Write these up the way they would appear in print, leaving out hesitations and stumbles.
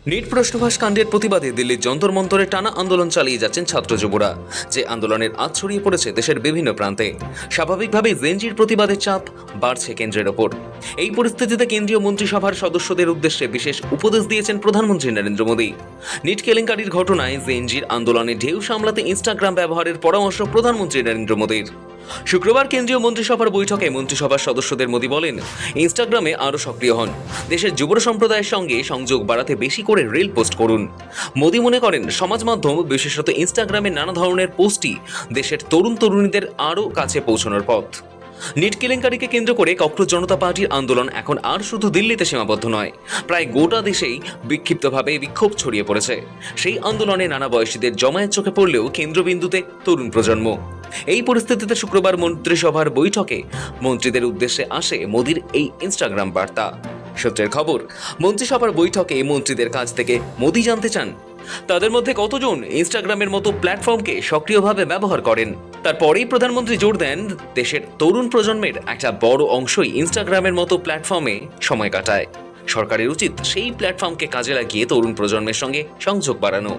NEET প্রশ্নভাস কাণ্ডের প্রতিবাদে দিল্লির যন্তর মন্তরে টানা আন্দোলন চালিয়ে যাচ্ছেন ছাত্র যুবরা, যে আন্দোলনের আঁচ ছড়িয়ে পড়েছে দেশের বিভিন্ন প্রান্তে। স্বাভাবিকভাবেই জেনজির প্রতিবাদের চাপ বাড়ছে কেন্দ্রের ওপর। এই পরিস্থিতিতে কেন্দ্রীয় মন্ত্রিসভার সদস্যদের উদ্দেশ্যে বিশেষ উপদেশ দিয়েছেন প্রধানমন্ত্রী নরেন্দ্র মোদী। নিট কেলেঙ্কারির ঘটনায় জেনজির আন্দোলনে ঢেউ সামলাতে ইনস্টাগ্রাম ব্যবহারের পরামর্শ প্রধানমন্ত্রী নরেন্দ্র মোদীর। শুক্রবার কেন্দ্রীয় মন্ত্রিসভার বৈঠকে মন্ত্রিসভার সদস্যদের মোদী বলেন, ইনস্টাগ্রামে আরও সক্রিয় হন, দেশের যুব সম্প্রদায়ের সঙ্গে সংযোগ বাড়াতে বেশি করে রিল পোস্ট করুন। মোদী মনে করেন, সমাজ মাধ্যম বিশেষত ইনস্টাগ্রামে নানা ধরনের পোস্টই দেশের তরুণ তরুণীদের আরও কাছে পৌঁছানোর পথ। নিট কেলেঙ্কারিকে কেন্দ্র করে ককরোচ জনতা পার্টির আন্দোলন এখন আর শুধু দিল্লিতে সীমাবদ্ধ নয়, প্রায় গোটা দেশেই বিক্ষিপ্তভাবে বিক্ষোভ ছড়িয়ে পড়েছে। সেই আন্দোলনে নানা বয়সীদের জমায়েত চোখে পড়লেও কেন্দ্রবিন্দুতে তরুণ প্রজন্ম। এই পরিস্থিতিতে শুক্রবার মন্ত্রিসভার বৈঠকে মন্ত্রীদের উদ্দেশ্যে আসে মোদীর এই ইনস্টাগ্রাম বার্তা। সূত্রের খবর, মন্ত্রিসভার বৈঠকে মন্ত্রীদের কাছ থেকে মোদী জানতে চান তাদের মধ্যে কতজন ইনস্টাগ্রামের মতো প্ল্যাটফর্মকে সক্রিয়ভাবে ব্যবহার করেন। তারপরেই প্রধানমন্ত্রী জোর দেন, দেশের তরুণ প্রজন্মের একটা বড় অংশই ইনস্টাগ্রামের মতো প্ল্যাটফর্মে সময় কাটায়। সরকারের উচিত সেই প্ল্যাটফর্মকে কাজে লাগিয়ে তরুণ প্রজন্মের সঙ্গে সংযোগ বাড়ানো।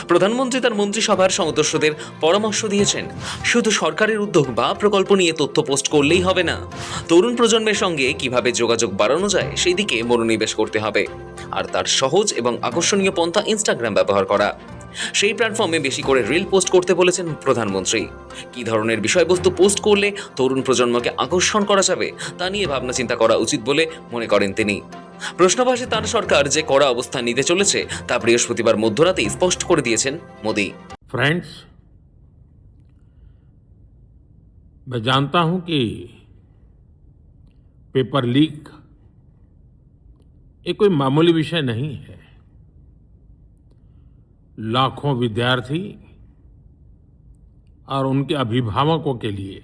প্রধানমন্ত্রী তার মন্ত্রিসভার সদস্যদের পরামর্শ দিয়েছেন, শুধু সরকারের উদ্যোগ বা প্রকল্প নিয়ে তথ্য পোস্ট করলেই হবে না, তরুণ প্রজন্মের সঙ্গে কিভাবে যোগাযোগ বাড়ানো যায় সেই দিকে মনোনিবেশ করতে হবে। আর তার সহজ এবং আকর্ষণীয় পন্থা ইনস্টাগ্রাম ব্যবহার করা। সেই প্ল্যাটফর্মে বেশি করে রিল পোস্ট করতে বলেছেন প্রধানমন্ত্রী। কী ধরনের বিষয়বস্তু পোস্ট করলে তরুণ প্রজন্মকে আকর্ষণ করা যাবে তা নিয়ে ভাবনা চিন্তা করা উচিত বলে মনে করেন তিনি। প্রশ্নভাসে তার সরকার যে কড়া অবস্থান নিতে চলেছে তা বৃহস্পতিবার মধ্যরাতেই স্পষ্ট করে দিয়েছেন মোদী। फ्रेंड्स, मैं जानता हूं कि पेपर लीक ये कोई मामूली विषय नहीं है। लाखों विद्यार्थी और उनके अभिभावकों के लिए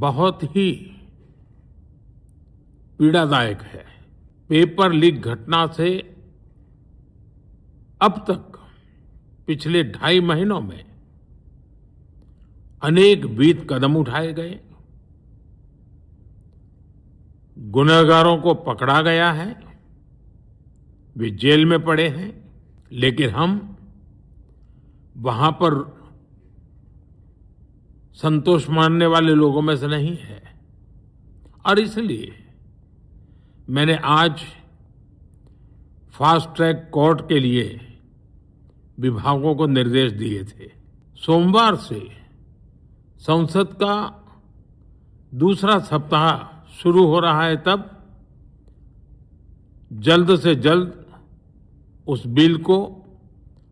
बहुत ही पीड़ादायक है। पेपर लीक घटना से अब तक पिछले 2.5 महीनों में अनेक विध कदम उठाए गए, गुनहगारों को पकड़ा गया है, वे जेल में पड़े हैं, लेकिन हम वहां पर संतोष मानने वाले लोगों में से नहीं है। और इसलिए मैंने आज फास्ट ट्रैक कोर्ट के लिए विभागों को निर्देश दिए थे। सोमवार से संसद का दूसरा सप्ताह शुरू हो रहा है, तब जल्द से जल्द उस बिल को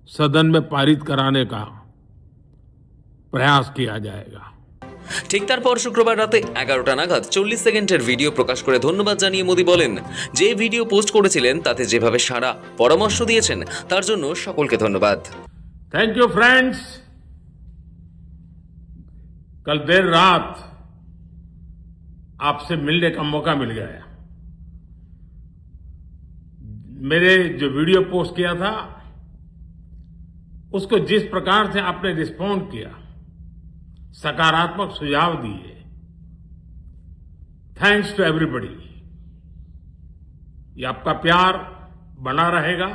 सदन में पारित कराने का प्रयास किया जाएगा। ঠিক তারপর শুক্রবার রাতে 11টা নাগাদ 40 সেকেন্ডের ভিডিও প্রকাশ করে ধন্যবাদ জানিয়ে মোদী বলেন, যে ভিডিও পোস্ট করেছিলেন তাতে যেভাবে সারা পরামর্শ দিয়েছেন তার জন্য সকলকে ধন্যবাদ। Thank you friends. कल देर रात आपसे मिलने का मौका मिल गया। मेरे जो वीडियो पोस्ट किया था उसको जिस प्रकार से आपने रिस्पॉन्ड किया, सकारात्मक सुझाव दिए, थैंक्स टू एवरीबॉडी। ये आपका प्यार बना रहेगा,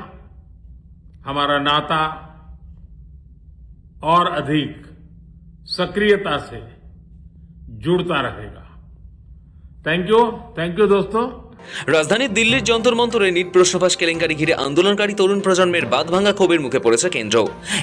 हमारा नाता और अधिक सक्रियता से जुड़ता रहेगा। थैंक यू दोस्तों। রাজধানীর দিল্লির যন্তর মন্তরে নিট প্রশ্নভাস কেলেঙ্কারি ঘিরে আন্দোলনকারী তরুণ প্রজন্মের বাঁধভাঙা ক্ষোভের মুখে পড়েছে কেন্দ্র।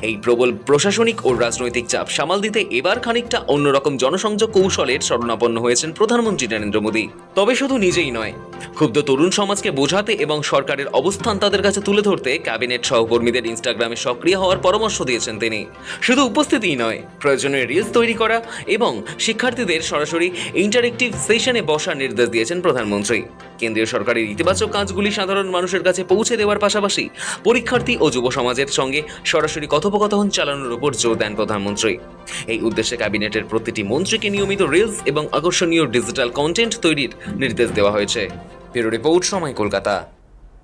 এই প্রবল প্রশাসনিক ও রাজনৈতিক চাপ সামাল দিতে এবার খানিকটা অন্যরকম জনসংযোগ কৌশলের শরণাপন্ন হয়েছেন প্রধানমন্ত্রী নরেন্দ্র মোদী। তবে শুধু নিজেই নয়, ক্ষুব্ধ তরুণ সমাজকে বোঝাতে এবং সরকারের অবস্থান তাদের কাছে তুলে ধরতে ক্যাবিনেট সহকর্মীদের ইনস্টাগ্রামে সক্রিয় হওয়ার পরামর্শ দিয়েছেন তিনি। শুধু উপস্থিতিই নয়, প্রয়োজনে রিলস তৈরি করা এবং শিক্ষার্থীদের সরাসরি ইন্টারেক্টিভ সেশনে বসার নির্দেশ দিয়েছেন প্রধানমন্ত্রী। কেন্দ্রীয় সরকারের ইতিবাচক কাজগুলি সাধারণ মানুষের কাছে পৌঁছে দেওয়ার পাশাপাশি পরীক্ষার্থী ও যুব সমাজের সঙ্গে সরাসরি কথোপকথন চালানোর উপর জোর দেন প্রধানমন্ত্রী। এই উদ্দেশ্যে ক্যাবিনেটের প্রতিটি মন্ত্রীকে নিয়মিত রিলস এবং আকর্ষণীয় ডিজিটাল কন্টেন্ট তৈরির নির্দেশ দেওয়া হয়েছে। ব্যুরো রিপোর্ট, সময়, কলকাতা।